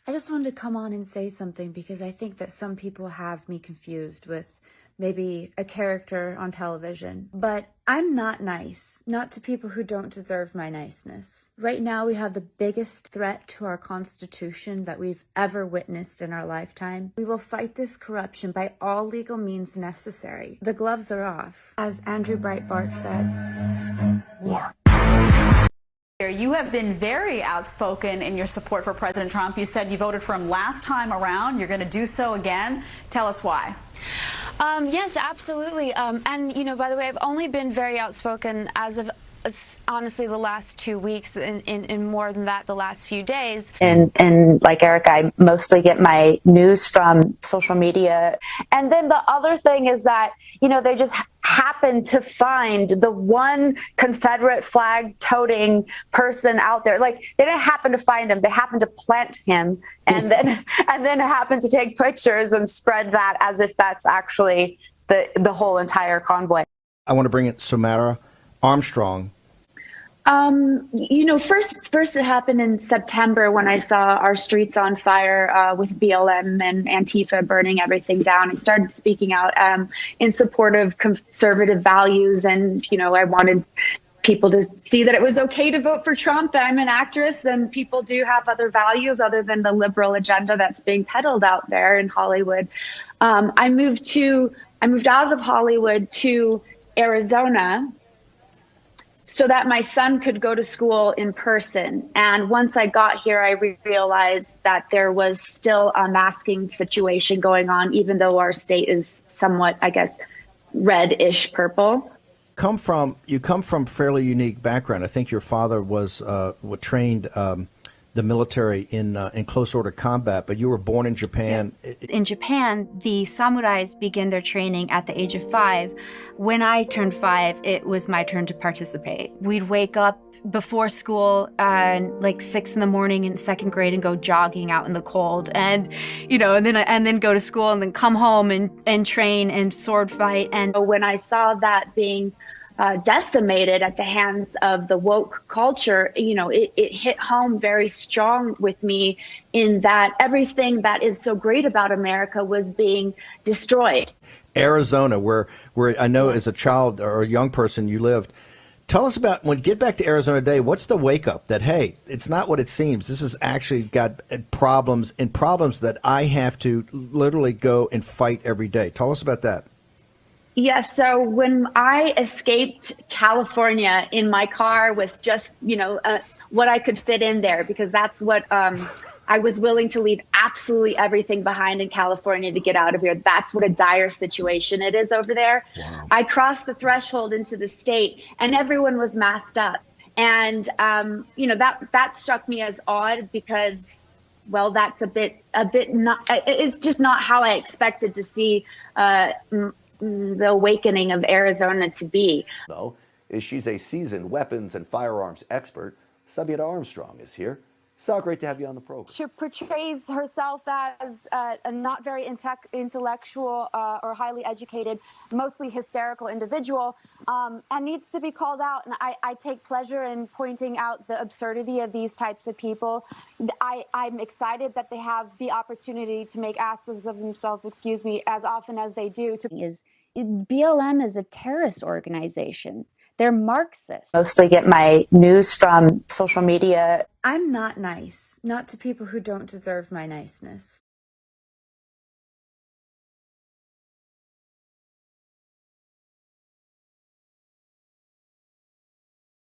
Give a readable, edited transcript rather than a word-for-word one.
I just wanted to come on and say something because I think that some people have me confused with maybe a character on television. But I'm not nice, not to people who don't deserve my niceness. Right now we have the biggest threat to our Constitution that we've ever witnessed in our lifetime. We will fight this corruption by all legal means necessary. The gloves are off. As Andrew Breitbart said, war. You have been very outspoken in your support for President Trump. You said you voted for him last time around. You're going to do so again. Tell us why. Yes, absolutely. And, you know, by the way, I've only been very outspoken as of honestly the last 2 weeks, and more than that the last few days. And like Eric, I mostly get my news from social media. And then the other thing is that, you know, they just happen to find the one Confederate flag toting person out there. Like, they didn't happen to find him, they happened to plant him and then happen to take pictures and spread that as if that's actually the whole entire convoy. I want to bring it Samara Armstrong. You know, first it happened in September when I saw our streets on fire with BLM and Antifa burning everything down. I started speaking out in support of conservative values, and, you know, I wanted people to see that it was okay to vote for Trump. I'm an actress, and people do have other values other than the liberal agenda that's being peddled out there in Hollywood. I moved out of Hollywood to Arizona so that my son could go to school in person. And once I got here, I realized that there was still a masking situation going on, even though our state is somewhat, I guess, reddish purple. You come from fairly unique background. I think your father was trained the military in close order combat, but you were born in Japan. Yeah. In Japan, the samurais begin their training at the age of 5. When I turned 5, it was my turn to participate. We'd wake up before school like 6 in the morning in 2nd grade and go jogging out in the cold, and you know, and then go to school and then come home and train and sword fight. And when I saw that being decimated at the hands of the woke culture, you know, it hit home very strong with me in that everything that is so great about America was being destroyed. Arizona, where I know as a child or a young person you lived. Tell us about, when you get back to Arizona today, what's the wake up that, hey, it's not what it seems. This has actually got problems that I have to literally go and fight every day. Tell us about that. Yes. So when I escaped California in my car with just, you know, what I could fit in there, because that's what I was willing to leave absolutely everything behind in California to get out of here. That's what a dire situation it is over there. Wow. I crossed the threshold into the state and everyone was masked up. And, you know, that struck me as odd because, well, that's a bit not, it's just not how I expected to see the awakening of Arizona to be. Though, is she's a seasoned weapons and firearms expert. Sabieta Armstrong is here. So great to have you on the program. She portrays herself as a not very intellectual or highly educated, mostly hysterical individual, and needs to be called out. And I take pleasure in pointing out the absurdity of these types of people. I'm excited that they have the opportunity to make asses of themselves, as often as they do. BLM is a terrorist organization. They're Marxists. Mostly get my news from social media. I'm not nice, not to people who don't deserve my niceness.